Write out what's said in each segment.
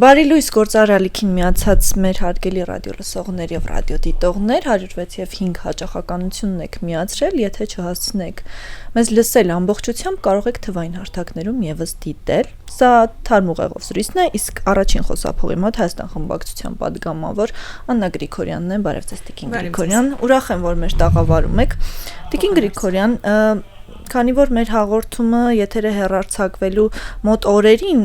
Բարի լույս գործարարիքին միացած մեր հարգելի ռադիոլսողներ եւ ռադիոդիտողներ 106 եւ 5 հաճախականությունն եք միացրել, եթե չհասցնեք մեզ լսել ամբողջությամբ կարող եք թվային հարթակներում եւս դիտել։ Սա Թարմ ուղեղով զրույցն է, իսկ առաջին խոսափողի մոտ Հայաստան խմբակցության падգամավոր Աննա Գրիգորյանն է, բարև ձեզ Տիկին Գրիգորյան, ուրախ եմ, որ մեր տաղավարում եք։ Տիկին Գրիգորյան, քանի որ մեր հաղորդումը եթերը հեռարձակվելու մոտ օրերին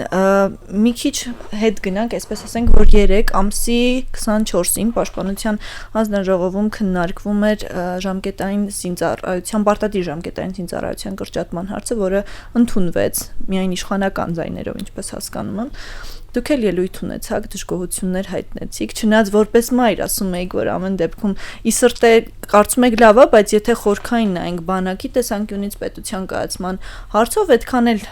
մի քիչ հետ գնանք, այսպես ասենք, որ 3 ամսի 24-ին Պաշտպանության հանձնաժողովում քննարկվում էր ժամկետային զինծառայության, պարտադիր ժամկետային զինծառայության կրճատման հարցը, որը ընդունվեց միայն իշխանական ձայներով, ինչպես հասկանում եմ։ Դուք էլ ելույթ ունեցաք, դժգոհություններ հայտնեցիք, չնայած որպես մայր ասում եք, որ ամեն դեպքում ի սրտե կարծում եք լավ է, բայց եթե խորքային նայենք բանակի տեսանկյունից պետության կայացման հարցով այդքան էլ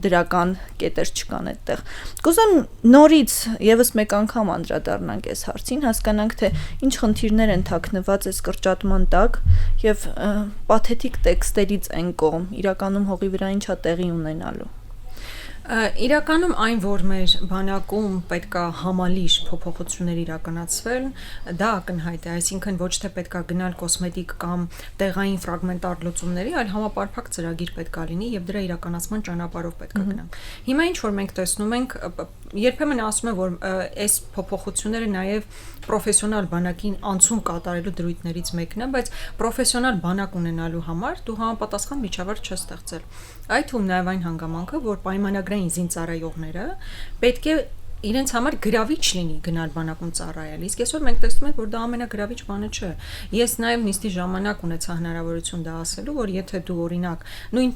դրական կետեր չկան այդտեղ։ Կուզեմ նորից եւս մեկ անգամ անդրադառնանք այս հարցին, հասկանանք թե ինչ խնդիրներ են թաքնված այս կրճատման տակ եւ պաթետիկ տեքստերից են կողմ, իրականում հողի վրա ինչա տեղի ունենալու։ Իրականում այն, որ մեր բանակում պետք է համալիր փոփոխություններ իրականացվեն, դա ակնհայտ է, այսինքն ոչ թե պետք է գնալ կոսմետիկ կամ տեղային ֆրագմենտար լուծումների, այլ համապարփակ ծրագիր պետք է լինի եւ դրա իրականացման ճանապարհով պետք է գնանք։ Հիմա ինչ որ մենք տեսնում ենք, երբեմն ասում են, որ այս փոփոխությունները նաեւ պրոֆեսիոնալ բանակին անցում կատարելու դրույթներից մեկն է, բայց պրոֆեսիոնալ բանակ ունենալու համար դու համապատասխան միջավայր չես ստեղծել։ Այդ թվում նաեւ այն հանգամանքը, որ պայմանագրային զինծառայողները պետք է իրենց համար գրավիչ լինի գնալ բանակում ծառայել։ Իսկ այսօր մենք տեսնում ենք, որ դա ամենագրավիչ բանը չէ։ Ես նաև նիստի ժամանակ ունեցա հնարավորություն դա ասելու, որ եթե դու օրինակ նույն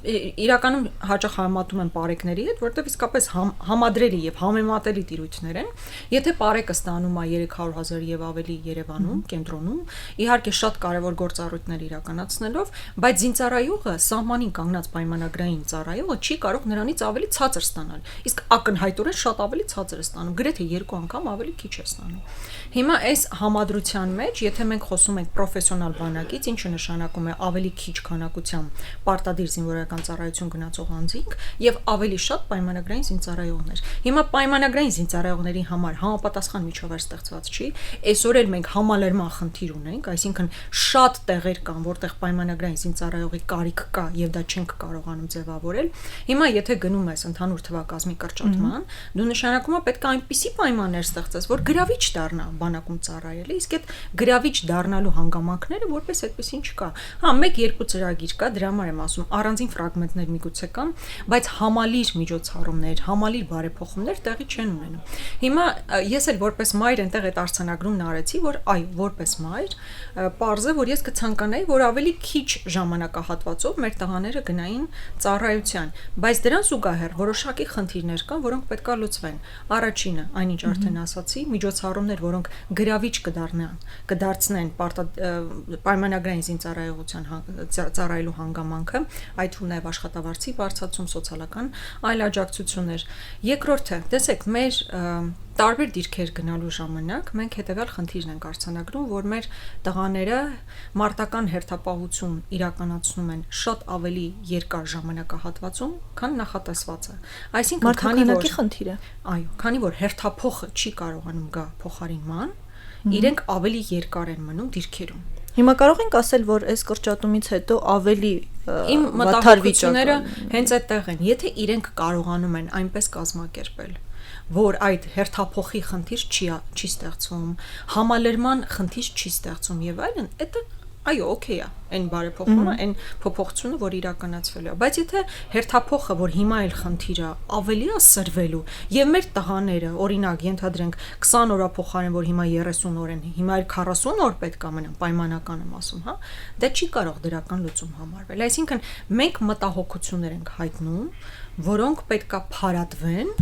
իրականում հաճախ համատում են պարեկների հետ, որտեղ իսկապես համադրելի եւ համեմատելի տիրույթներ են, եթե պարեկը ստանում է 300,000 եւ ավելի Երևանում, կենտրոնում, իհարկե շատ կարեւոր գործառույթներ իրականացնելով, բայց զինծառայողը սահմանին կանգնած պայմանագրային ծառայողը չի կարող նրանից ավելի ցածր ստանալ։ Իսկ ակնհայտորեն շատ ավելի ցածր ստանում, գրեթե 2 անգամ ավելի քիչ է ստանում։ Հիմա այս համադրության մեջ, եթե մենք խոսում ենք պրոֆեսիոնալ բանակից, ինչը նշանակում է ավելի քիչ քանակությամբ պարտադիր զինվորական ծառայություն գնացող անձինք եւ ավելի շատ պայմանագրային զինծառայողներ։ Հիմա պայմանագրային զինծառայողների համար համապատասխան միջավայր ստեղծված չի։ Այսօր էլ մենք համալրման խնդիր ունենք, այսինքն շատ տեղեր կան, որտեղ պայմանագրային զինծառայողի կարիք կա եւ դա չենք կարողանում ձևավորել։ Հիմա եթե գնում ես ընդհանուր թվակազմի կրճատման, դու նշանակում է պետք է այնպիսի պայմաններ ստեղծես, որ գրավիչ դառնա բանակում ծառայելը, իսկ այդ գրավիչ դառնալու հանգամանքները որպես այդպեսին չկա։ Հա, 1-2 ծրագիր կա, դրա համար եմ ասում, առանձին ֆրագմենտներ միգուցե կան, բայց համալիր միջոցառումներ, համալիր բարեփոխումներ տեղի չեն ունենում։ Հիմա ես էլ որպես մայր այնտեղ այդ արձանագրումն արեցի, որ այ որպես մայր, պարզ է, որ ես կցանկանայի, որ ավելի քիչ ժամանակահատվածով մեր տղաները գնային ծառայության, բայց դրան զուգահեռ որոշակի խնդիրներ կան, որոնք պետք է լուծվեն։ Առաջինը, այնինչ արդեն ասացի, միջոցառումներ, որոնք գրավիչ կդարձնեն պայմանագրային զինծառայողության ծառայելու հանգամանքը, այդ թվում նաև աշխատավարձի բարձրացում, սոցիալական այլ աջակցություններ։ Երկրորդը, տեսեք, մեր տարբեր դիրքեր գնալու ժամանակ մենք հետևյալ խնդիրն ենք արձանագրում, որ մեր տղաները մարտական հերթապահություն իրականացնում են շատ ավելի երկար ժամանակահատվածում, քան նախատեսված է։ Այսինքն, քանի խնդիրը։ Այո, քանի որ հերթափոխը չի կարողանում գա փոխարինման, իրենք ավելի երկար են մնում դիրքերում։ Հիմա կարող ենք ասել, որ այս կրճատումից հետո ավելի իմ մտահոգությունները հենց այդտեղ են։ Եթե իրենք կարողանում են այնպես կազմակերպել, որ այդ հերթափոխի խնդիր չի ստեղծվում, համալրման խնդիր չի ստեղծում եւ այլն, դա այո, օքեյ է, այն բարեփոխումը, այն փոփոխությունը, որ իրականացվելու է, բայց եթե հերթափոխը, որ հիմա էլ խնդիրը ավելի է սրվելու եւ մեր տղաները, օրինակ, ենթադրենք 20 օրա փոխարեն, որ հիմա 30 օր են, հիմա էլ 40 օր պետք է մնան, պայմանական եմ ասում, հա, դա չի կարող դրական լուծում համարվել։ Այսինքն մենք մտահոգություններ ենք հայտնում, որոնք պետք է փարատվեն,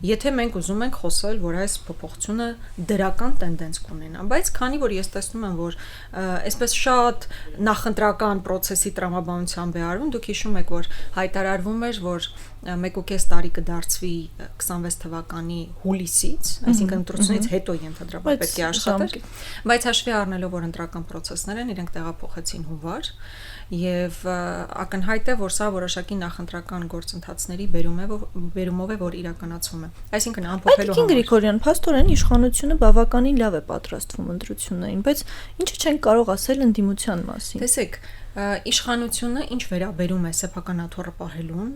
եթե մենք ուզում ենք խոսել, որ այս փոփոխությունը դրական տենդենս կունենա, բայց քանի որ ես տեսնում եմ, որ այսպես շատ նախընտրական process-ի տրամաբանությամբ է արվում, դուք հիշում եք, որ հայտարարվում էր, որ 1.5 տարի կդարձվի 26 թվականի հուլիսից, այսինքն ընտրությունից հետո ենթադրաբար պետք է աշխատեր, բայց հաշվի առնելով, որ ընտրական process-ներ են, իրենք տեղափոխեցին հունվար, եւ ակնհայտ է, որ սա որոշակի նախընտրական գործընթացների բերումով է, որ իրականացվում ստացվում է։ Այսինքն ամփոփելու Տիկին Գրիգորյան, փաստորեն իշխանությունը բավականին լավ է պատրաստվում ընտրություններին, բայց ինչը չեն կարող ասել ընդդիմության մասին։ Տեսեք, իշխանությունը ինչ վերաբերում է սեփական աթոռը պահելուն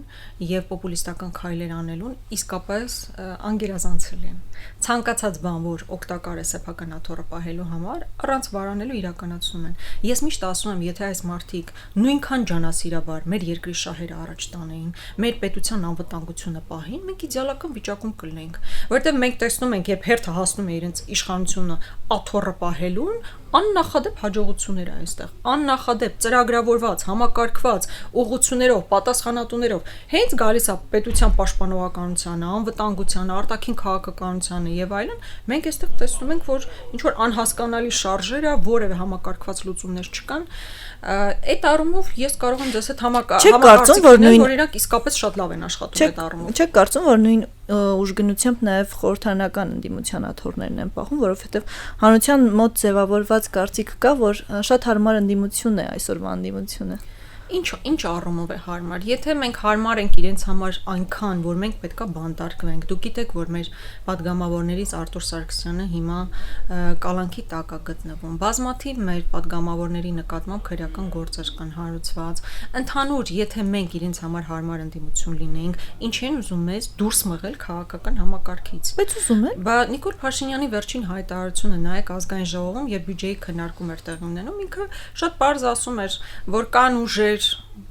եւ պոպուլիստական քայլեր անելուն, իսկապես անգերազանցել են։ Ցանկացած բան, որ օգտակար է սեփական աթոռը պահելու համար, առանց վարանելու իրականացնում են։ Ես միշտ ասում եմ, եթե այս մարդիկ նույնքան ջանասիրաբար մեր երկրի շահերը առաջ տանեին, մեր պետության անվտանգությունը պահեին, մենք իդեալական վիճակում կլինենք, որովհետեւ մենք տեսնում ենք, երբ հերթը հասնում է իրենց իշխանությունը աթոռը պահելուն, աննախադեպ հաջողություններ այստեղ, աննախադեպ ծրագրավորված, համակարգված ուղղություններով, պատասխանատուներով, հենց գալիս է պետության պաշտպանողականությանը, անվտանգությանը, արտաքին քաղաքականությանը եւ այլն, մենք այստեղ տեսնում ենք, որ ինչ որ անհասկանալի շարժեր է, որևէ համակարգված լուծումներ չկան։ Այդ առումով ես կարող եմ դες այդ համակարգիչներ, որ իրանք իսկապես շատ լավ են աշխատում այդ առումով։ Չեք կարծում, որ նույն ուժգնությամբ նաև խորհրդանական ընդդիմության աթոռներն են պահում, որովհետև հանրության մոտ ձևավորված կարծիք կա, որ շատ հարմար ընդդիմություն է այսօրվա ընդդիմությունը։ Ինչ առումով է հարմար։ Եթե մենք հարմար ենք իրենց համար այնքան, որ մենք պետքա բանտարկվենք։ Դուք գիտեք, որ մեր падգամավորներից Արտուր Սարգսյանը հիմա կալանքի տակ է գտնվում։ Բազմաթիվ մեր падգամավորների նկատմամբ քրեական գործեր կան հարուցված։ Ընդհանուր, եթե մենք իրենց համար հարմար ընդդիմություն լինենք, ինչ են ուզում մեզ դուրս մղել քաղաքական համակարգից։ Բայց ուզում են։ Բա Նիկոլ Փաշինյանի վերջին հայտարարությունը նայեք ազգային ժողովում, երբ բյուջեի քննարկում էր տեղի ունենում, ինքը շատ պարզ ասում էր, որ կան ուժեր,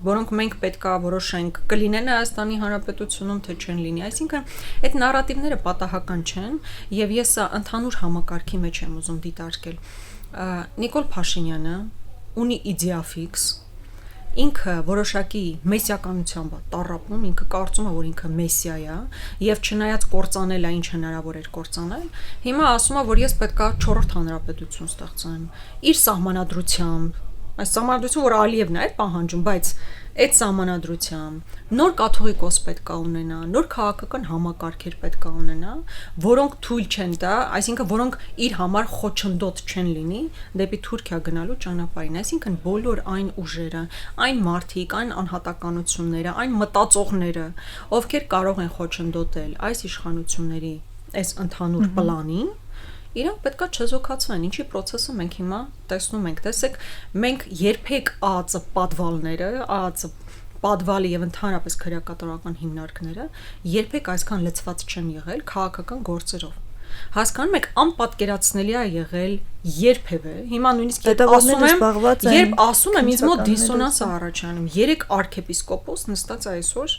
որոնք մենք պետքա որոշենք կլինեն Հայաստանի Հանրապետությունում, թե չեն լինի։ Այսինքն այդ նարատիվները պատահական չեն, եւ ես ընդհանուր համակարգի մեջ եմ ուզում դիտարկել։ Նիկոլ Փաշինյանը ունի իդեա ֆիքս, ինքը որոշակի մեսիականությամբ է տառապում, ինքը կարծում է, որ ինքը մեսիա է, եւ չնայած կործանել է ինչ հնարավոր էր կործանել, հիմա ասում է, որ ես պետքա 4-րդ հանրապետություն ստեղծեմ իր սահմանադրությամբ։ Այս սահմանադրությունը, որ Ալիևն է պահանջում, բայց այդ սահմանադրությամբ նոր կաթողիկոս պետք է ունենա, նոր քաղաքական համակարգեր պետք է ունենա, որոնք թույլ չեն տա, այսինքն որոնք իր համար խոչընդոտ չեն լինի դեպի Թուրքիա գնալու ճանապարհին, այսինքն բոլոր այն ուժերը, այն մարդիկ, այն անհատականությունները, այն մտածողները, ովքեր կարող են խոչընդոտել այս իշխանությունների այս ընդհանուր պլանին, իրանք պետքա չեզոքացվեն, ինչի process-ը մենք հիմա տեսնում ենք, տեսեք, մենք երբեք ԱԱԾ պատվալները, ԱԱԾ պատվալի եւ ընդհանրապես քրեակատարական հիմնարկները երբեք այսքան լցված չեն եղել քաղաքական գործերով։ Հասկանում եք, անպատկերացնելի է եղել երբևէ։ Հիմա նույնիսկ երբ ասում եմ, ինձ մոտ դիսոնանս է առաջանում։ 3 arczepiskopos նստած է այսօր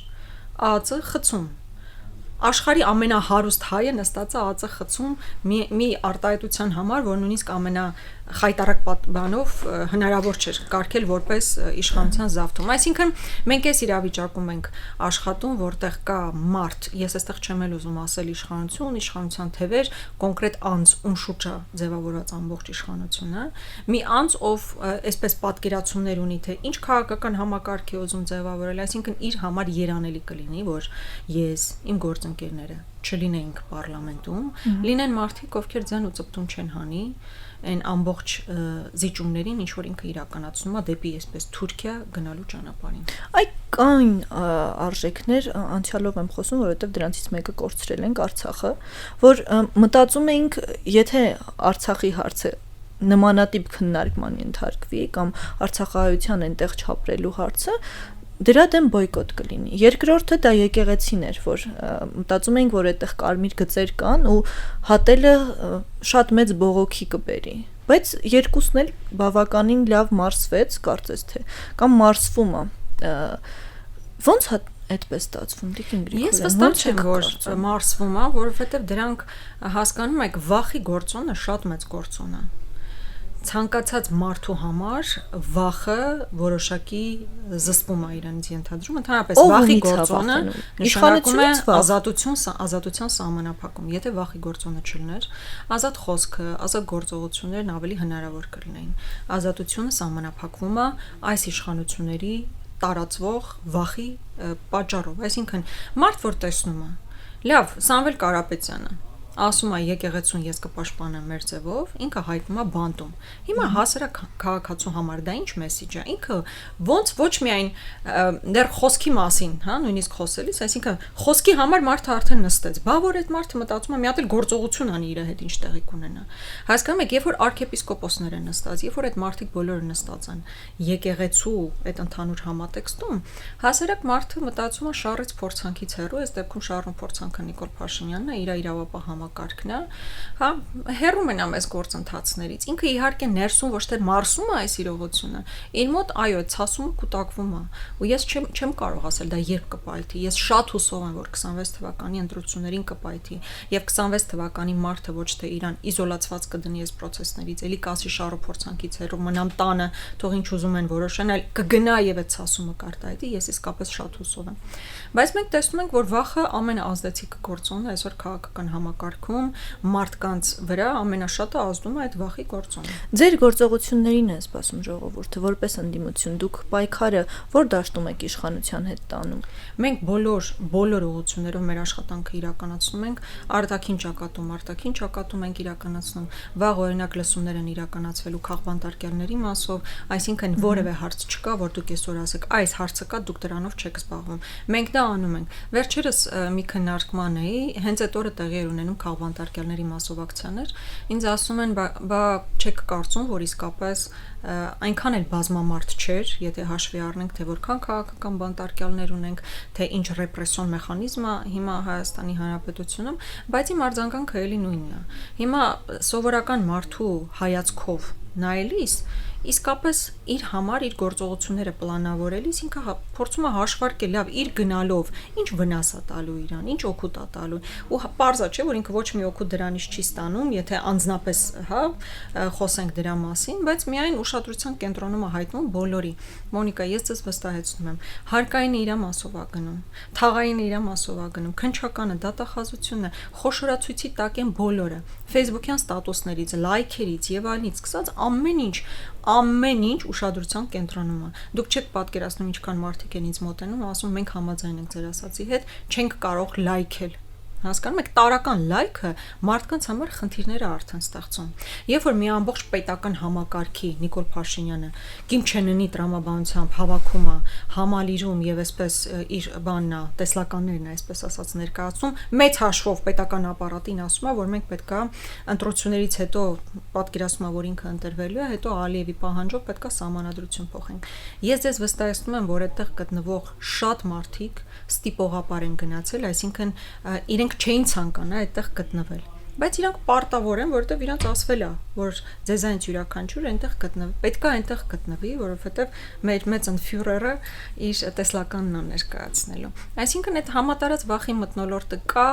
ԱԱԾ խցում։ Աշխարհի ամենահարուստ հայը նստած է ԱԱԾ խցում մի արտահայտության համար, որ նույնիսկ ամենախայտարակ բանով հնարավոր չէր կարգել որպես իշխանության զավթում։ Այսինքն մենք այս իրավիճակում ենք աշխատում, որտեղ կա մարդ, ես այստեղ չեմ էլ ուզում ասել իշխանության թևեր, կոնկրետ անձ, ում շուրջ է ձևավորված ամբողջ իշխանությունը, մի անձ, ով այսպես պատկերացումներ ունի, թե ինչ քաղաքական համակարգ է ուզում ձևավորել, այսինքն իր համար երանելի կլինի, որ ես, իմ գործընկերները չլինենք պարլամենտում, լինեն մարդիկ, ովքեր ձեն ու ծպտուն չեն հանի այն ամբողջ զիջումներին, ինչ որ ինքը իրականացնում է դեպի այսպես Թուրքիա գնալու ճանապարհին։ Այ կային արժեքներ, անցյալով եմ խոսում, որովհետև դրանցից մեկը կորցրել ենք Արցախը, որ մտածում էինք, եթե Արցախի հարցը նմանատիպ քննարկման ենթարկվի կամ արցախահայության այնտեղ չապրելու հարցը, դրա դեմ բոյկոտ կլինի։ Երկրորդը դա եկեղեցին էր, որ մտածում էինք, որ այդտեղ կարմիր գծեր կան ու հատելը շատ մեծ բողոքի կբերի։ Բայց երկուսն էլ բավականին լավ մարսվեց, կարծես թե, կամ մարսվում է։ Ոնց այդպես ստացվում, Տիկին Գրիգորյան։ Ես վստահ չեմ, որ մարսվում է, որովհետև դրանք հասկանում եք, վախի գործոնը շատ մեծ գործոն է։ Ցանկացած մարդու համար վախը որոշակի զսպում է իրենից ենթադրում, ընդհանրապես վախի գործոնը նշանակում է ազատության սահմանափակում։ Եթե վախի գործոնը չլիներ, ազատ խոսքը, ազատ գործողություններն ավելի հնարավոր կլինեին։ Ազատությունը սահմանափակվում է այս իշխանությունների տարածվող վախի պատճառով, այսինքն մարդ որ տեսնում է, լավ, Սամվել Կարապետյանը ասում է եկեղեցուն ես կպաշտպանեմ մեր ձևով, ինքը հայտնում է բանտում։ Հիմա հասարակ քաղաքացու համար դա ինչ մեսիջ է։ Ինքը ոնց ոչ միայն դեռ խոսքի մասին, հա, նույնիսկ խոսելիս, այսինքն խոսքի համար մարդը արդեն նստեց։ Բա որ այդ մարդը մտածում է մի հատ էլ գործողություն անի իր հետ ինչ տեղի կունենա։ Հասկանում եք, երբ որ arczepiskopos-ներ են նստած, երբ որ այդ մարդիկ բոլորը նստած են եկեղեցու այդ ընդհանուր համատեքստում, հասարակ մարդը մտածում է շարից փորձանքից հեռու, այս դեպքում շարժուն փորձանքը Նիկոլ Փաշինյանն է, իր իրավապահ համակարգն է, հա, հեռու մնա մեծ գործընթացներից։ Ինքը իհարկե ներսում ոչ թե մարսում է այս իրողությունը, իր մոտ այո, ցասումը կուտակվում է։ Ու ես չեմ կարող ասել դա երբ կպայթի։ Ես շատ հուսով եմ, որ 26 թվականի ընտրություններին կպայթի, եւ 26 թվականի մարտը ոչ թե իրան իզոլացված կդնի այս process-ներից, էլի կասի շարժ փորձանքից հեռու մնամ տանը, թող ինչ ուզում են որոշեն, այլ կգնա եւ այդ ցասումը կարտահայտի, ես իսկապես շատ հուսով եմ։ Բայց մենք տեսնում ենք, որ վախը ամենաազդեցիկ գործոնն է այսօր քաղաքական համակարգում, մարդկանց վրա ամենաշատը ազդում է այդ վախի գործոնը։ Ձեր գործողություններին է սպասում ժողովուրդը, որպես ընդդիմություն, դուք պայքարը որ դաշտում եք իշխանության հետ տանում։ Մենք բոլոր ուղղություններով մեր աշխատանքը իրականացնում ենք, արտաքին ճակատում ենք իրականացնում, վաղ օրինակ լսումներ են իրականացվելու քաղբանտարկյալների մասով, այսինքն որևէ հարց չկա, որ դուք այսօր ասեք, այս հարցը կա, դուք դրանով չեք զբաղվում։ Մենք դա անում ենք։ Վերջերս մի քննարկման էի, հենց այդ օրը տեղի էր ունենում քաղբանտարկյալների մասով ակցիաներ, ինձ ասում են, բա չեք կարծում, որ իսկապես այնքան էլ բազմամարդ չէր, եթե հաշվի առնենք, թե որքան քաղաքական բանտարկյալներ ունենք, թե ինչ ռեպրեսիոն մեխանիզմ է հիմա Հայաստանի Հանրապետությունում, բայց իմ արձագանքը էլի նույնն է։ Հիմա սովորական մարդու հայացքով նայելիս իսկապես իր համար իր գործողությունները պլանավորելիս ինքը փորձում է հաշվարկել լավ իր գնալով ինչ վնաս է տալու իրան, ինչ օգուտ է տալու ու պարզա չէ որ ինքը ոչ մի օգուտ դրանից չի ստանում, եթե անձնապես հա խոսենք դրա մասին, բայց միայն ուշադրության կենտրոնում է հայտնում բոլորի։ Մոնիկա, ես ձեզ վստահեցնում եմ, հարկայինը իր մասով է գնում, թաղայինը իր մասով է գնում, քննչականը, դատախազությունն է, խոշորացույցի տակ են բոլորը, Facebook-յան ստատուսներից, լայքերից եւ այլնից սկսած ամեն ինչ ուշադրության կենտրոնում է։ Դուք չեք պատկերացնում ինչքան մարդիկ են ինձ մոտենում, ասում մենք համաձայն ենք ձեր ասացի հետ, չենք կարող լայքել։ Հասկանում եք, տարական լայքը մարդկանց համար խնդիրներ է արդեն ստեղծում։ Երբ որ մի ամբողջ պետական համակարգի Նիկոլ Փաշինյանը Կիմ Չեն Ընի տրամաբանությամբ հավաքում է, համալիրում եւ այսպես իր բանն է, տեսլականներն է, այսպես ասած ներկայացում, մեծ հաշվով պետական ապարատին ասում է, որ մենք պետքա ընտրություններից հետո պատկերացնում է, որ ինքը ընտրվելու է, հետո Ալիևի պահանջով պետքա սահմանադրություն փոխենք։ Ես ձեզ վստահեցնում եմ, որ այդտեղ գտնվող շատ մարդիկ ստիպողապար են գնացել, այսինքն իրենք չէին ցանկանա այդտեղ գտնվել, բայց իրանք պարտավոր են, որովհետև իրանք ասվել է, որ ձեզանից յուրաքանչյուր այնտեղ գտնվի, պետքա այնտեղ գտնվի, որովհետև մեր մեծ ընֆյուրերը իր տեսլականն է ներկայացնելու։ Այսինքն այդ համատարած վախի մթնոլորտը կա,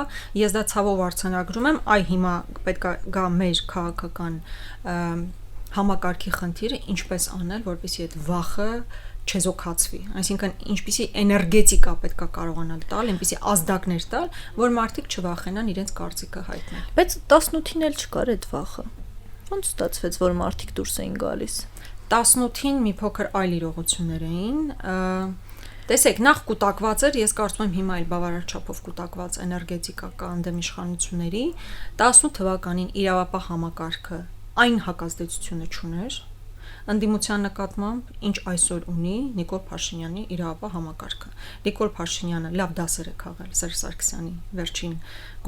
ես դա ցավով արձանագրում եմ, այ հիմա պետքա գա մեր քաղաքական համակարգի խնդիրը, ինչպես անել, որպեսզի այդ վախը չեզոքացվի, այսինքն ինչպիսի էներգետիկա պետքա կարողանալ տալ, այնպիսի ազդակներ տալ, որ մարդիկ չվախենան իրենց կարծիքը հայտնել։ Բայց 18-ին էլ չկար այդ վախը։ Ոնց ստացվեց, որ մարդիկ դուրս էին գալիս։ 18-ին մի փոքր այլ իրողություններ էին, տեսեք, նախ կուտակված էր, ես կարծում եմ հիմա էլ բավարար չափով կուտակված էներգետիկա կա ընդդեմ իշխանությունների, 18 թվականին իրավապահ համակարգը այն հակազդեցությունը չուներ, ընդդիմության նկատմամբ, ինչ այսօր ունի Նիկոլ Փաշինյանի իրավապահ համակարգը։ Նիկոլ Փաշինյանը լավ դասեր է քաղել Սերժ Սարգսյանի վերջին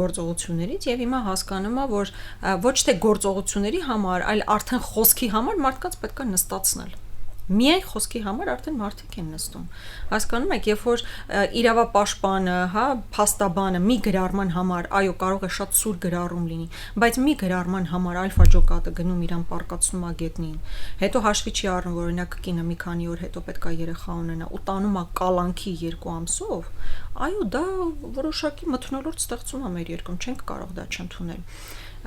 գործողություններից եւ հիմա հասկանում է, որ ոչ թե գործողությունների համար, այլ արդեն խոսքի համար մարդկանց պետք է նստացնել։ Միայն խոսքի համար արդեն մարդիկ են նստում։ Հասկանում եք, երբ որ իրավապաշտպանը, հա, փաստաբանը մի գրառման համար, այո, կարող է շատ սուր գրառում լինի, բայց մի գրառման համար ալֆա ջոկատը գնում իրան պարկացնում է գետնին։ Հետո հաշվի չի առնում, որ օրինակ կինը մի քանի օր հետո պետք է երեխա ունենա ու տանում է կալանքի 2 ամսով, այո, դա որոշակի մթնոլորտ ստեղծում է մեր երկրում, չենք կարող դա չընդունել։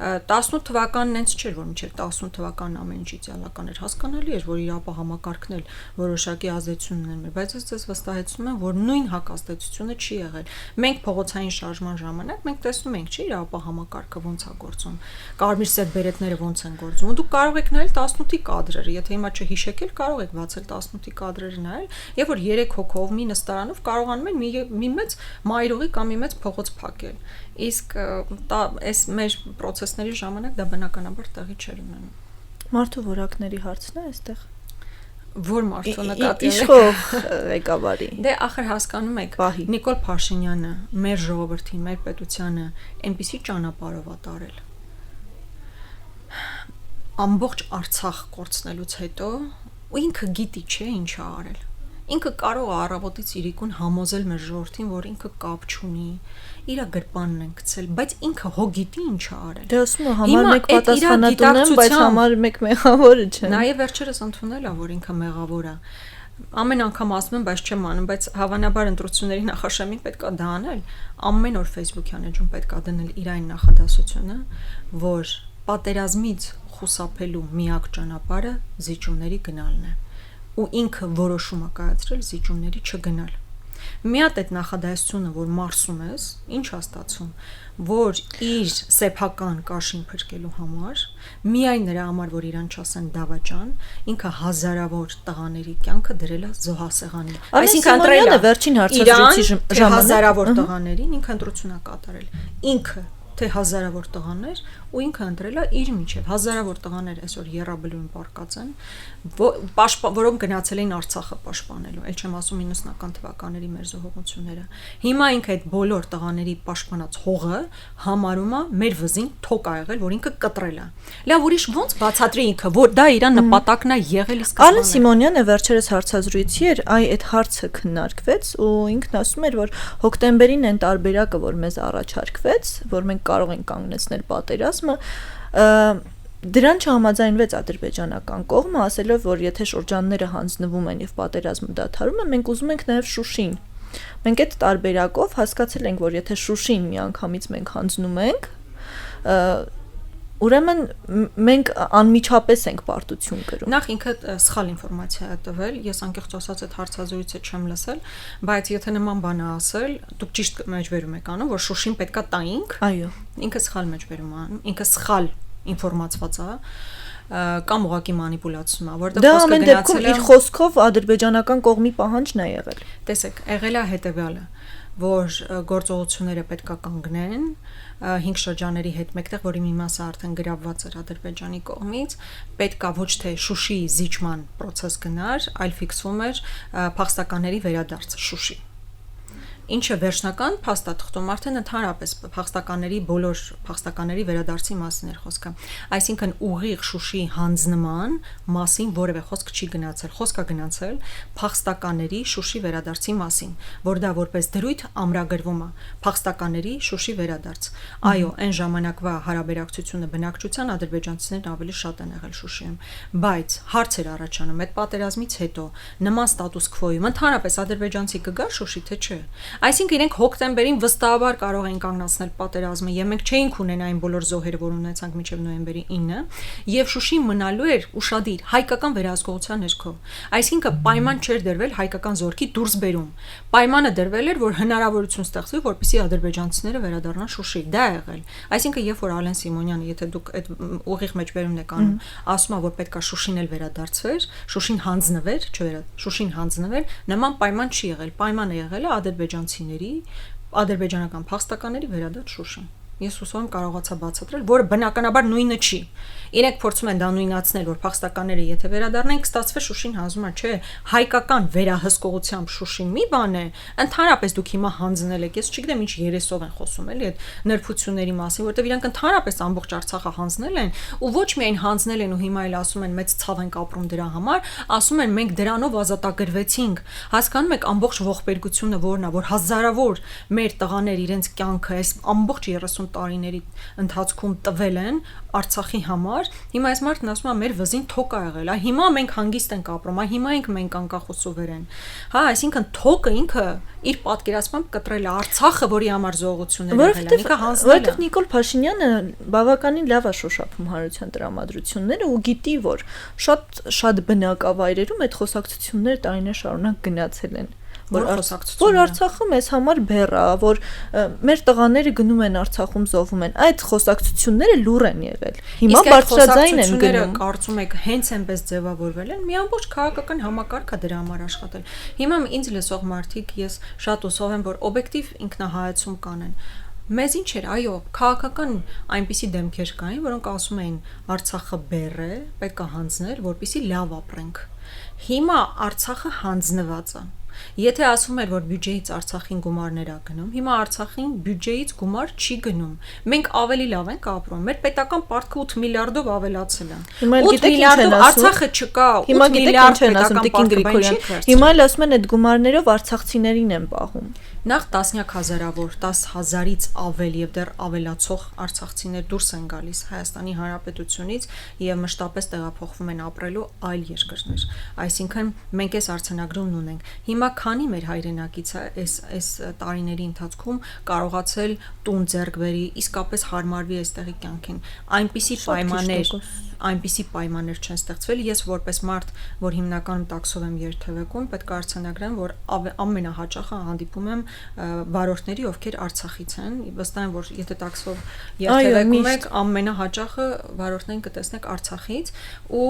18 թվականն հենց չէր, որ մինչև 18 թվականն ամեն ինչ իդեալական էր, հասկանալի էր, որ իր ապահամակարգն էլ որոշակի ազդեցություն ուներ, բայց ես ձեզ վստահեցնում եմ, որ նույն հակազդեցությունը չի եղել։ Մենք փողոցային շարժման ժամանակ մենք տեսնում ենք, չէ՞, իր ապահամակարգը ոնց է գործում, կարմիր սև բերետները ոնց են գործում, ու դուք կարող եք նայել 18-ի կադրերը, եթե հիմա չհիշեք էլ կարող եք բացել 18-ի կադրերը նայել, եւ որ 3 հոգով մի նստարանով կարողանում են մի մեծ մայրուղի կամ մի մեծ փողոց փակել։ Իսկ այս մեր process-ների ժամանակ դա բնականաբար տեղի չէր ունենում։ Մարդու որակների հարցն է այստեղ։ Որ մարդու նկատի իշխող ղեկավարի։ Դե ախր հասկանում եք, Նիկոլ Փաշինյանը մեր ժողովրդին, մեր պետությանը այնպիսի ճանապարհով է տարել։ Ամբողջ Արցախ կորցնելուց հետո ու ինքը գիտի չէ ինչ է արել։ Ինքը կարող է առավոտից իրիկուն համոզել մեր ժողովրդին, որ ինքը կապ չունի, իր գրպանն են գցել, բայց ինքը հո գիտի ինչ է արել։ Դե ասում եմ համար մեկ պատասխանատուն եմ, բայց համար մեկ մեղավորը չեմ։ Նաև վերջերս ընդունել է, որ ինքը մեղավոր է։ Ամեն անգամ ասում եմ, բայց չեմ անում, բայց հավանաբար ընտրությունների նախաշեմին պետք է դա անել։ Ամեն օր Facebook-յան էջում պետք է դնել իր այն նախադասությունը, որ պատերազմից խուսափելու միակ ճանապարհը զիջումների գնալն է։ Ու ինքը որոշում է կայացրել զիջումների չգնալ։ Մի հատ այդ նախադասությունը, որ մարսում ես, ինչ է ստացվում, որ իր սեփական կաշին փրկելու համար, միայն նրա համար, որ իրան չասեն դավաճան, ինքը հազարավոր տղաների կյանքը դրել է զոհասեղանի։ Այսինքն ընտրել է վերջին հարցազրույցի ժամանակ հազարավոր տղաներին ինքը ընտրություն է կատարել։ Ինքը թե հազարավոր տղաներ ու ինքը ընտրել է իր միջև հազարավոր տղաներ այսօր Եռաբլուրում պարկած են, որոնք գնացել էին Արցախը պաշտպանելու, ել չեմ ասում 90-ական թվականների մեր զոհողությունները։ Հիմա ինքը այդ բոլոր տղաների պաշտպանած հողը համարում է մեր վզին թոք ա եղել, որ ինքը կտրել է։ Լավ, ուրիշ ոնց բացատրի ինքը, որ դա իր նպատակն է եղել իսկ Ալեն Սիմոնյանը վերջերս հարցազրույցի էր, այդ հարցը քննարկվեց ու ինքն ասում էր, որ հոկտեմբերին այն տարբերակը, որ մեզ առաջարկվեց, որ մենք կարող ենք կանգնեցնել պատերազմը, դրան չհամաձայնվեց ադրբեջանական կողմը, ասելով, որ եթե շրջանները հանձնվում են եւ պատերազմը դադարում է, մենք ուզում ենք նաեւ Շուշին։ Մենք այդ տարբերակով հասկացել ենք, որ եթե Շուշին միանգամից մենք հանձնում ենք, ուրեմն մենք անմիջապես ենք պարտություն կրում։ Նախ ինքը սխալ ինֆորմացիա է տվել, ես անկեղծ ասած այդ հարցազրույցը չեմ լսել, բայց եթե նման բան է ասել, դուք ճիշտ մեջբերում եք անում, որ Շուշին պետքա տայինք։ Այո։ Ինքը սխալ մեջբերում է անում, ինքը սխալ ինֆորմացված է կամ ուղղակի մանիպուլացում է, որտեղ խոսքը գնացել է իր խոսքով ադրբեջանական կողմի պահանջն է եղել։ Տեսեք, եղել է հետեւյալը, որ գործողությունները պետքա կանգնեն 5 շրջանների հետ մեկտեղ, որի մի մասը արդեն գրավված էր Ադրբեջանի կողմից, պետքա ոչ թե Շուշիի զիջման process գնար, այլ ֆիքսվում էր փախստականների վերադարձ Շուշի։ Ինչը վերջնական փաստաթղթում արդեն ընդհանրապես փախստականների բոլոր փախստականների վերադարձի մասին էր խոսքը։ Այսինքն ուղիղ Շուշի հանձնման մասին որևէ խոսք չի գնացել։ Խոսքը գնացել փախստականների Շուշի վերադարձի մասին, որ դա որպես դրույթ ամրագրվում է փախստականների Շուշի վերադարձ։ Այո, այն ժամանակվա հարաբերակցությունը բնակչության ադրբեջանցիներն ավելի շատ են եղել Շուշիում, բայց հարց էր առաջանում այդ պատերազմից հետո նման ստատուս քվոյում ընդհանրապես ադրբեջանցի կգա Շուշի թե չէ։ Այսինքն իրենք հոկտեմբերին վստահաբար կարող էին կանգնացնել պատերազմը, եւ մենք չէինք ունենա այն բոլոր զոհերը, որ ունեցանք մինչև նոյեմբերի 9, եւ Շուշին մնալու էր ուշադիր հայկական վերահսկողության ներքո։ Այսինքն պայման չէր դրվել հայկական զորքի դուրս բերում։ Պայմանը դրվել էր, որ հնարավորություն ստեղծվի, որպեսզի ադրբեջանցիները վերադառնան Շուշի։ Դա է եղել։ Այսինքն երբ որ Ալեն Սիմոնյանը, եթե դուք այդ ուղիղ մեջբերումն եք անում, ասում է, որ պետքա Շուշին էլ վերադարձվեր, Շուշին հանձնվեր, Շուշին հանձնվեր, նման պայման չի եղել։ Պայմանը եղել է ադրբեջանցիների, ադրբեջանական փախստականների վերադարձ Շուշին։ Ես հուսով եմ կարողացա բացատրել, որը բնականաբար նույնը չի։ Իրենք փորձում են դա նույնացնել, որ փախստականները եթե վերադառնային, կստացվի Շուշին հանձնում է, չէ, հայկական վերահսկողությամբ Շուշին մի բան է, ընդհանրապես դուք հիմա հանձնել եք, ես չգիտեմ ինչ երեսով են խոսում էլի այդ նրբությունների մասին, որտեղ իրանք ընդհանրապես ամբողջ Արցախը հանձնել են, ու ոչ միայն հանձնել են ու հիմա էլ ասում են մեծ ցավ ենք ապրում դրա համար, ասում են մենք դրանով ազատագրվեցինք։ Հասկանում եք ամբողջ ողբերգությունը որն է, որ հազարավոր մեր տղաներ իրենց կյանքը այս ամբողջ 30 տարիների ընթացքում տվել են Արցախի համար, հիմա այս մարդն ասում է մեր վզին թոք ա եղել, հիմա մենք հանգիստ ենք ապրում, հիմա ենք մենք անկախ ու սուվերեն։ Այսինքն թոքը ինքը իր պատկերացմամբ կտրել է Արցախը, որի համար զոհություններ եղել են, ինքը հանձնել է։ Որովհետև Նիկոլ Փաշինյանը բավականին լավ է շոշափում հանրության տրամադրությունները ու գիտի, որ շատ բնակավայրերում այդ խոսակցությունները տարիներ շարունակ գնացել են։ Որ Արցախը մեզ համար բեռ է, որ մեր տղաները գնում են Արցախում զոհվում են, այդ խոսակցությունները լուր են եղել։ Հիմա բարձրաձայն են գնում։ Կարծում եք հենց այնպես ձևավորվել են, մի ամբողջ քաղաքական համակարգ է դրա համար աշխատել։ Հիմա ինձ լսող մարդիկ, ես շատ հուսով եմ, որ օբյեկտիվ ինքնահայացում կանեն։ Մեզ ինչ էր, այո, քաղաքական այնպիսի դեմքեր կային, որոնք ասում էին Արցախը բեռ է, պետք է հանձնել, որպեսզի լավ ապրենք։ Հիմա Արցախը հանձնված է։ Եթե ասում էր, որ բյուջեից Արցախին գումարներ ա գնում, հիմա Արցախին բյուջեից գումար չի գնում։ Մենք ավելի լավ ենք ապրում։ Մեր պետական պարտքը 8 միլիարդով ավելացել է։ 8 միլիարդով Արցախը չկա, 8 միլիարդ պետական պարտքը։ Հիմա էլ ասում են այդ գումարներով արցախցիներին են պահում։ Նախ տասնյակ հազարավոր, 10,000-ից ավել եւ դեռ ավելացող արցախցիներ դուրս են գալիս Հայաստանի Հանրապետությունից եւ մշտապես տեղափոխվում են ապրելու այլ երկրներ։ Այսինքն մենք այս արձանագրումն ունենք։ Հիմա քանի մեր հայրենակիցը այս տարիների ընթացքում կարողացել տուն ձեռք բերի, իսկապես հարմարվի այստեղի կյանքին։ Այնպիսի պայմաններ չեն ստեղծվել։ Ես որպես մարդ, որ հիմնականում տաքսով եմ երթևեկում, պետք է արձանագրեմ, որ ամենահաճախը հանդիպում եմ վարորդների, ովքեր Արցախից են, վստահ եմ, որ եթե տաքսով երթևեկում եք, ամենահաճախը վարորդներին կտեսնեք Արցախից ու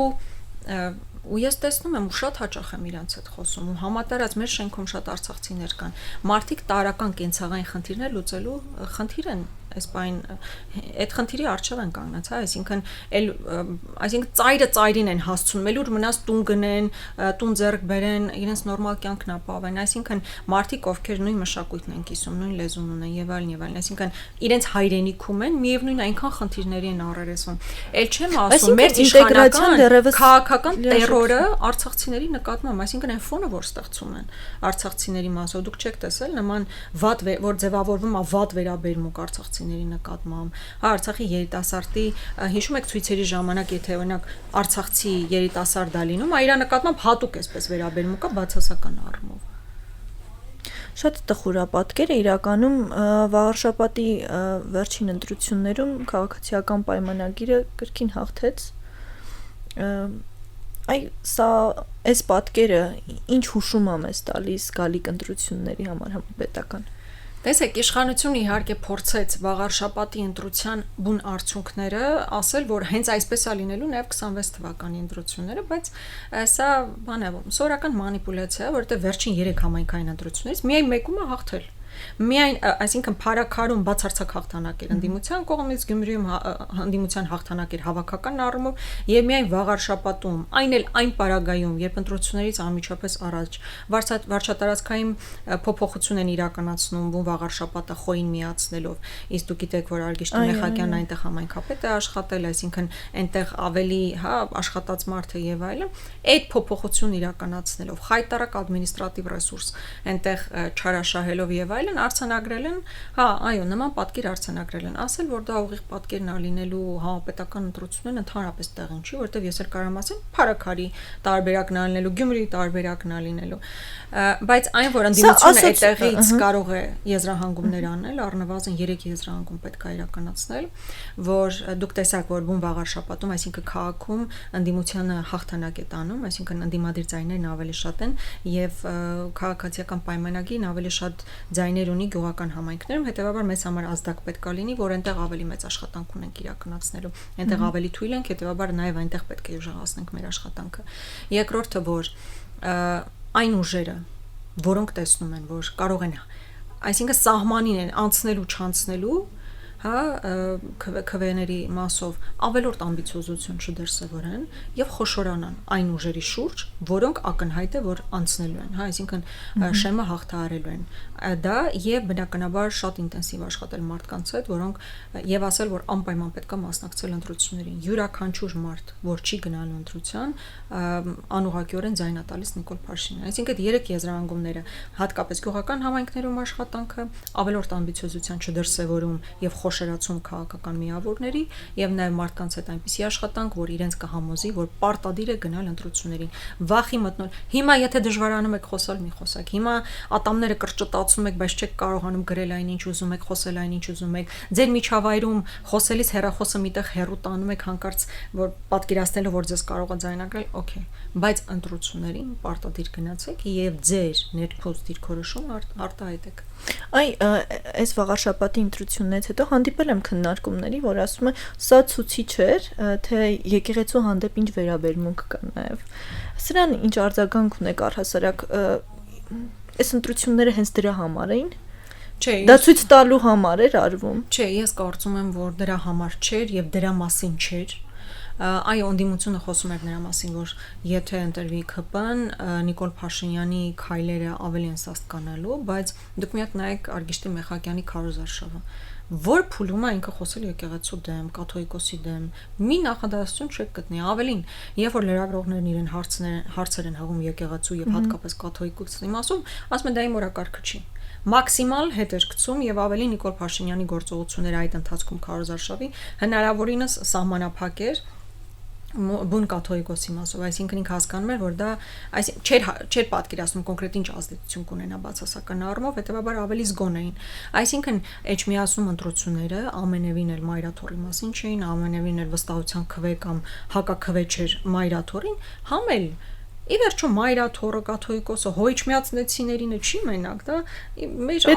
ես տեսնում եմ ու շատ հաճախ եմ իրանց հետ խոսում ու համատարած մեր շենքում շատ արցախցիներ կան։ Մարդիկ տարական կենցաղային խնդիրներ լուծելու խնդիր են այս բան այդ խնդիրի առջև են կանգնած, այսինքն ծայրը ծայրին են հասցնում, ելուր մնաց տուն գնեն, տուն ձեռք բերեն, իրենց նորմալ կյանքն ապահովեն, այսինքն մարդիկ, ովքեր նույն մշակույթն են կիսում, նույն լեզուն ունեն եւ այլն, այսինքն իրենց հայրենիքում են, միևնույն այնքան խնդիրների են առերեսվում։ Էլ չեմ ասում, մեր իշխանական քաղաքական տերորը արցախցիների նկատմամբ, այսինքն այն ֆոնը, որ ստեղծում են արցախցիների մասով, դուք չեք տեսել նման վատ, որ ձևավորվում է վատ վերաբերմունք արցախցիների նկատմամբ։ Արցախի երիտասարդի, հիշում եք ցույցերի ժամանակ, եթե օրինակ արցախցի երիտասարդ է լինում, իր նկատմամբ հատուկ էսպես վերաբերմունքը բացասական առումով։ Շատ տխուր է պատկերը, իրականում վաղարշաբաթի վերջին ընտրություններում քաղաքացիական պայմանագիրը կրկին հաղթեց։ Այս պատկերը ինչ հուշում է մեզ տալիս գալիք ընտրությունների համար համապետական։ Տեսեք, իշխանությունը իհարկե փորձեց վաղարշաբաթի ընտրության բուն արդյունքները ասել, որ հենց այսպես է լինելու նաև 26 թվականի ընտրությունները, բայց սա բան է, սովորական մանիպուլյացիա է, որովհետև վերջին 3 համայնքային ընտրություններից միայն մեկում է հաղթել։ Միայն, այսինքն փառաքարում բացարձակ հաղթանակ էր ընդդիմության կողմից, Գյումրիում ընդդիմության հաղթանակ էր հավաքական առումով եւ միայն վաղարշաբաթում, այն էլ այն պարագայում, երբ ընտրություններից անմիջապես առաջ վարչատարածքային փոփոխություն են իրականացնում ու վաղարշաբաթը խոին միացնելով, իսկ դուք գիտեք, որ Արգիշտի Մեխակյանն այնտեղ համայնքապետ է աշխատել, այսինքն այնտեղ ավելի, աշխատած մարդ է եւ այլն, այդ փոփոխություն իրականացնելով, խայտարակ ադմինիստրատիվ ռեսուրս այնտեղ չարաշահելով եւ այլն արձանագրել են, այո, նման պատկեր արձանագրել են, ասել, որ դա ուղիղ պատկերն է լինելու համապետական ընտրություններն ընդհանրապես տեղին չի, որտեղ ես էլ կարամ ասեմ, փառաքարի տարբերակն է լինելու, Գյումրիի տարբերակն է լինելու, բայց այն, որ ընդդիմությունը այդտեղից կարող է եզրահանգումներ անել, առնվազն 3 եզրահանգում պետք է իրականացնել, որ դուք տեսաք, որ բուն վաղարշաբաթում, այսինքն քաղաքում ընդդիմությանը հաղթանակ է տանում, այսինքն ընդդիմադիր ձայներն ավելի շատ են եւ քաղաքացիական պայմանագիրն ավելի շատ ձայներ ունի գյուղական համայնքներում, հետեւաբար մեզ համար ազդակ պետք է լինի, որ այնտեղ ավելի մեծ աշխատանք ունենք իրականացնելու, այնտեղ ավելի թույլ ենք, հետեւաբար նաեւ այնտեղ պետք է ուժեղացնենք մեր աշխատանքը։ Երկրորդը, որ այն ուժերը, որոնք տեսնում են, որ կարող են, այսինքն սահմանին են անցնելու, չանցնելու, քվեների մասով ավելորդ ամբիցիոզություն չդրսևորեն եւ խոշորանան այն ուժերի շուրջ, որոնք ակնհայտ է, որ անցնելու են, այսինքն շեմը հաղթահարելու են։ Դա եւ բնականաբար շատ ինտենսիվ աշխատել մարդկանց հետ, որոնք եւ ասել, որ անպայման պետք է մասնակցել ընտրություններին։ Յուրաքանչյուր մարդ, որ չի գնալու ընտրության, անուղղակիորեն ձայն է տալիս Նիկոլ Փաշինյանին։ Այսինքն 3 եզրահանգումները, հատկապես գյուղական համայնքներում աշխատանքը, ավելորդ ամբիցիոզության չդրսևորում եւ խոշորացում քաղաքական միավորների եւ նաեւ մարդկանց հետ այնպիսի աշխատանք, որ իրենց կհամոզի, որ պարտադիր է գնալ ընտրություններին։ Վախի մտնոլ։ Հիմա եթե դժվարանում եք խոսալ, մի խոսակ։ Հիմա ատամները կրճտացում եք, բայց չեք կարողանում գրել այնինչ ուզում եք, խոսել այնինչ ուզում եք։ Ձեր միջավայրում խոսելիս հեռախոսը միտեղ հեռու տանում եք հանկարծ, որ պատկերացնելով որ ձեզ կարող է ձայնագրել, օքեյ, բայց ընտրություններին պարտադիր գնացեք եւ ձեր ներքուստ դիրքորոշում արտահայտեք։ Այս վաղաշաբաթի ընտրություններից հետո հանդիպել եմ քննարկումների, որ ասում է, սա ցուցիչ էր, թե եկեղեցու հանդեպ ինչ վերաբերմունք կա նաեւ։ Սրան ինչ արձագանք ունեք առհասարակ, այս ընտրությունները հենց դրա համար էին։ Չէ, դա ցույց տալու համար էր արվում։ Չէ, ես կարծում եմ, որ դրա համար չէր եւ դրա մասին չէր։ Այո, ընդդիմությունը խոսում էր նրա մասին, որ եթե ընտրվի ԿՊ-ն, Նիկոլ Փաշինյանի քայլերը ավելի են սաստկանալու, բայց դուք մի հատ նայեք Արգիշտի Մեխակյանի քարոզարշավը, որ փուլում է ինքը խոսել եկեղեցու դեմ, կաթողիկոսի դեմ, մի նախադասություն չեք գտնի, ավելին, երբ որ լրագրողներն իրեն հարցեր են հղում եկեղեցու եւ հատկապես կաթողիկոսի մասով, ասում են դա իմ օրակարգը չի։ Մաքսիմալ հետերքցում եւ ավելի Նիկոլ Փաշինյանի գործողությունները այդ ընթացքում քարոզարշավի հնարավորինս սահմանափակ էր բուն կաթողիկոսի մասով, այսինքն ինքը հասկանում էր, որ դա չէր պատկերացնում կոնկրետ ինչ ազդեցություն կունենա բացասական առումով, հետեւաբար ավելի զգոն էին։ Այսինքն էջմիածնում ընտրությունները ամենևին էլ Մայրաթորի մասին չէին, ամենևին էլ վստահության քվե կամ հակաքվե չէր Մայրաթորին, համ էլ ի վերջո Մայրաթորը կաթողիկոսը հոիչմիածնեցիներինը չի մենակ, դա մեր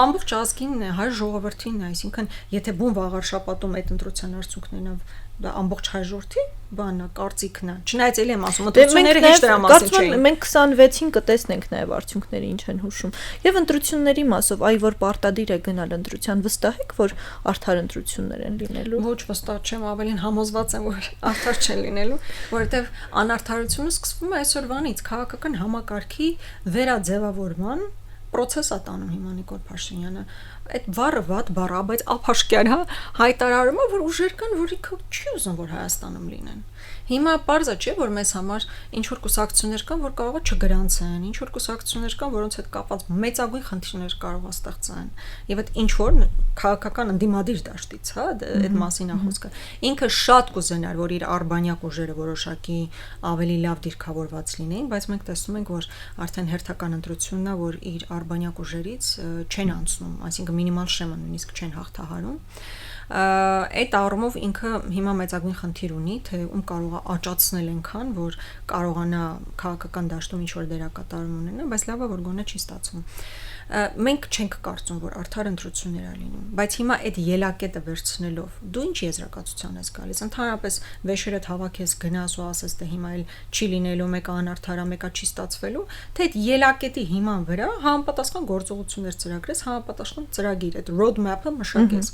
ամբողջ ազգինն է, հայ ժողովրդինն է, այսինքն եթե բուն վաղարշապատում այդ ընտրության արդյունքներն դա ամբողջ հայ ժողովրդի բանն է, կարծիքն է։ Չնայած էլի եմ ասում, ընտրությունները հեշտ դրա մասին չէին։ Մենք 26-ին կտեսնենք նաև արդյունքները ինչ են հուշում։ Եվ ընտրությունների մասով, այ որ պարտադիր է գնալ ընտրության, վստահ եք, որ արդար ընտրություններ են լինելու։ Ոչ վստահ չեմ, ավելին համոզված եմ, որ արդար չեն լինելու, որովհետև անարդարությունը սկսվում է այսօրվանից քաղաքական համակարգի վերաձևավորման process-ա տանում հիմա Նիկոլ Փաշինյանը։ Այդ բառը վատ բառ է, բայց ափաշկյար է հայտարարումը, որ ուժեր կան, որ ինքը չի ուզում, որ Հայաստանում լինեն։ Հիմա պարզ է, չէ, որ մեզ համար ինչ որ կուսակցություններ կան, որ կարող է չգրանցեն, ինչ որ կուսակցություններ կան, որոնց հետ կապված մեծագույն խնդիրներ կարող է ստեղծեն։ Եվ այդ ինչ որ քաղաքական ընդդիմադիր դաշտից, հա, այդ մասին է խոսքը։ Ինքը շատ կուզենար, որ իր արբանյակ ուժերը որոշակի ավելի լավ դիրքավորված լինեին, բայց մենք տեսնում ենք, որ արդեն հերթական ընտրությունն է, որ իր արբանյակ ուժերից չեն անցնում, այսինքն մինիմալ շեմը նույնիսկ չեն հաղթահարում։ Այդ առումով ինքը հիմա մեծագույն խնդիր ունի, թե ում կարող է աճացնել այնքան, որ կարողանա քաղաքական դաշտում ինչ-որ դերակատարում ունենա, բայց լավ է, որ գոնե չի ստացվում։ Մենք չենք կարծում, որ արդար ընտրություններ է լինում, բայց հիմա այդ ելակետը վերցնելով դու ինչ եզրակացության ես գալիս, ընդհանրապես վեշերդ հավաքես գնաս ու ասես, թե հիմա էլ չի լինելու, մեկը անարդար է, մեկը չի ստացվելու, թե այդ ելակետի հիման վրա համապատասխան գործողություններ ծրագրես, համապատասխան ծրագիր, այդ road map-ը մշակես։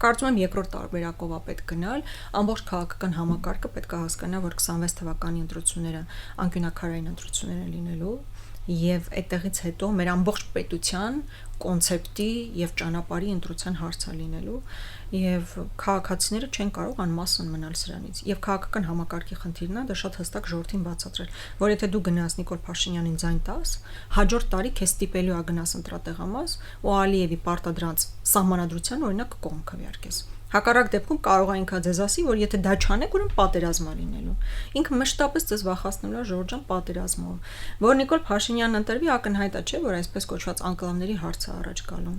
Կարծում եմ երկրորդ տարբերակով է պետք գնալ, ամբողջ քաղաքական համակարգը պետք է հասկանա, որ 26 թվականի ընտրությունները անկյունակարային ընտրություններ են լինելու եւ այդտեղից հետո մեր ամբողջ պետության կոնցեպտի եւ ճանապարհի ընտրության հարցը լինելու եւ քաղաքացիները չեն կարող անմասն մնալ սրանից եւ քաղաքական համակարգի խնդիրն է դա շատ հստակ ժողովրդին բացատրել որ եթե դու գնաս Նիկոլ Փաշինյանին ձայն տաս հաջորդ տարի քեզ ստիպելու է գնաս ընտրատեղամաս ու Ալիևի պարտադրանց սահմանադրության օրինակ կողմ քվեարկես Հակառակ դեպքում կարող է ինքը ձեզ ասի, որ եթե դա չանեք, ուրեմն պատերազմ է լինելու։ Ինքը մշտապես ձեզ վախացնելու է Ժորժ ջան պատերազմով, որ Նիկոլ Փաշինյանն ընտրվի ակնհայտ է, չէ, որ այսպես կոչված անկլավների հարցը առաջ գալու։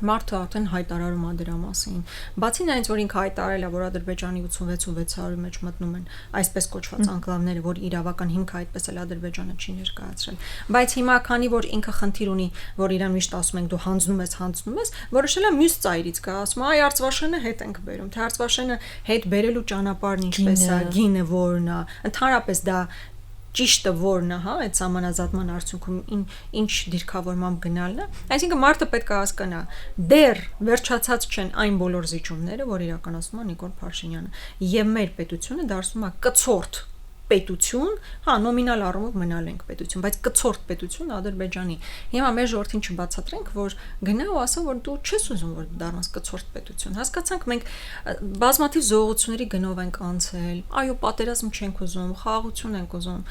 Մարդը արդեն հայտարարում է դրա մասին։ Բացի նրանից, որ ինքը հայտարարել է, որ Ադրբեջանի 86 ու 600-ի մեջ մտնում են այսպես կոչված անկլավները, որ իրավական հիմքը այդպես էլ Ադրբեջանը չի ներկայացրել։ Բայց հիմա քանի որ ինքը խնդիր ունի, որ իրան միշտ ասում ենք դու հանձնում ես, որոշել է մյուս ծայրից գա, ասում այ Արցվաշենը հետ ենք բերում, թե Արցվաշենը հետ բերելու ճանապարհն ինչպես է, գինը որն է, ընդհանրապես դա ճիշտը որն է, հա, այդ սահմանազատման արդյունքում ինչ դիրքավորմամբ գնալն է, այսինքն մարդը պետք է հասկանա, դեռ վերջացած չեն այն բոլոր զիջումները, որ իրականացնում է Նիկոլ Փաշինյանը, եւ մեր պետությունը դարձնում է կցորդ պետություն, հա, նոմինալ առումով մնալ ենք պետություն, բայց կցորդ պետություն Ադրբեջանի։ Հիմա մեր ժողովրդին չբացատրենք, որ գնա ու ասա, որ դու չես ուզում, որ դառնաս կցորդ պետություն։ Հասկացանք, մենք բազմաթիվ զողողությունների գնով ենք անցել, այո, պատերազմ չենք ուզում, խաղաղություն ենք ուզում,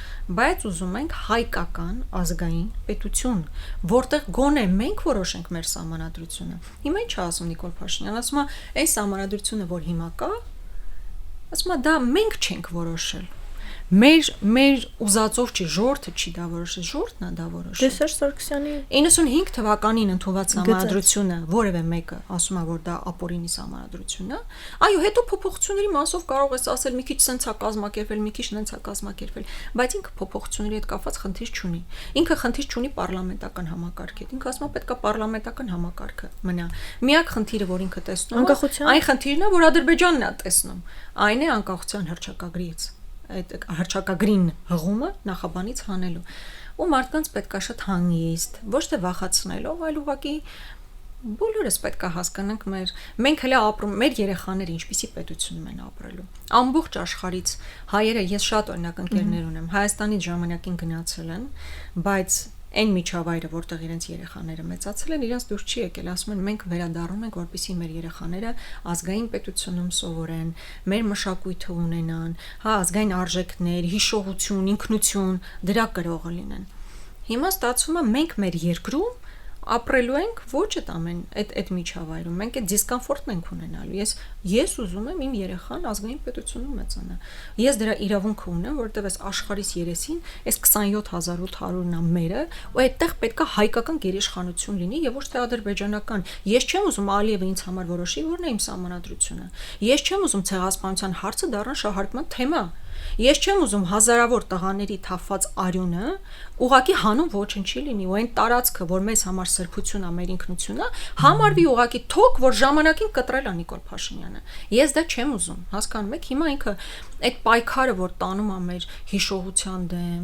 բայց ուզում ենք հայկական ազգային պետություն, որտեղ գոնե մենք որոշենք մեր սահմանադրությունը։ Հիմա ինչ ասում Նիկոլ Փաշինյանը, ասում է, այս սահմանադրությունը, որ հիմա կա, ասում է, դա մենք չենք որոշել։ Մեր ուզածով չի, ժողովուրդը չի դա որոշել, ժողովուրդն է դա որոշել։ Դե Սերժ Սարգսյանի 95 թվականին ընդունված սահմանադրությունը, որևէ մեկը ասում է, որ դա ապօրինի սահմանադրություն է, այո, հետո փոփոխությունների մասով կարող ես ասել, մի քիչ սենց է կազմակերպել, մի քիչ նենց է կազմակերպել, բայց ինքը փոփոխությունների հետ կապված խնդիր չունի։ Ինքը խնդիր չունի պարլամենտական համակարգի հետ։ Ինքը ասում է, պետք է պարլամենտական համակարգը մնա։ Միակ խնդիրը, որ ինքը տեսնում է, այն խնդիրն է, որ Ադրբեջանն է տեսնում։ Այն է անկախության հռչակագրից այդ հռչակագրին հղումը նախաբանից հանելու ու մարդկանց պետքա շատ հանգիստ ոչ թե վախացնելով այլ ուղղակի բոլորս պետքա հասկանանք մենք հələ ապրում մեր երեխաները ինչպիսի պետությունում են ապրելու ամբողջ աշխարհից հայերը ես շատ օրինակ ընկերներ ունեմ Հայաստանից ժամանակին գնացել են բայց այն միջավայրը, որտեղ իրենց երեխաները մեծացել են, իրենց դուր չի եկել, ասում են մենք վերադառնում ենք, որպեսզի մեր երեխաները ազգային պետությունում սովորեն, մեր մշակույթը ունենան, հա, ազգային արժեքներ, հիշողություն, ինքնություն, դրա կրողը լինեն։ Հիմա ստացվում է մենք մեր երկրում ապրելու ենք ոչ այդ միջավայրում, մենք այդ դիսկոմֆորտն ենք ունենալու։ Ես ուզում եմ իմ երեխան ազգային պետությունում մեծանա։ Ես դրա իրավունքը ունեմ, որովհետև այս աշխարհիս երեսին այս 27800-ն է մերը, ու այդտեղ պետքա հայկական գերիշխանություն լինի եւ ոչ թե ադրբեջանական։ Ես չեմ ուզում Ալիևը ինձ համար որոշի, որն է իմ սահմանադրությունը։ Ես չեմ ուզում ցեղասպանության հարցը դառնա շահարկման թեմա։ Ես չեմ ուզում հազարավոր տղաների թափված արյունը ուղակի հանուն ոչնչի լինի ու այն տարածքը, որ մեզ համար սրբություն է, մեր ինքնությունն է, համարվի ուղակի թոք, որ ժամանակին կտրել է Նիկոլ Փաշինյանը։ Ես դա չեմ ուզում, հասկանում եք, հիմա ինքը այդ պայքարը, որ տանում է մեր հիշողության դեմ,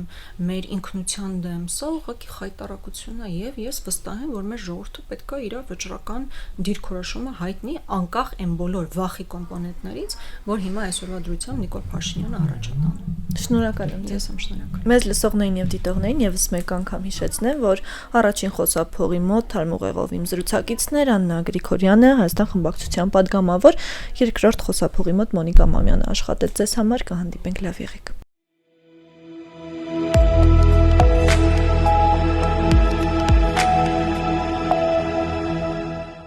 մեր ինքնության դեմ, սա ուղակի խայտարակություն է եւ ես վստահ եմ, որ մեր ժողովուրդը պետք է իր վճռական դիրքորոշումը հայտնի անկախ այն բոլոր վախի կոմպոնենտներից, որ հիմա այսօրվա դրությամբ Նիկոլ Փաշինյանը առաջ է տանում։ Շնորհակալ եմ, ես եմ շնորհակալ։ Մեզ լսողներին եւ դիտողներին եւս մեկ անգամ հիշեցնեմ, որ առաջին խոսափողի մոտ թարմուղեղով իմ զրուցակիցն էր Աննա Գրիգորյանը, Հայաստան խմբակցության падգամավոր, երկրորդ խոսափողի մոտ Մոնիկա Մամյանը աշխատեց ձեզ համար, կհանդիպենք, լավ եղեք։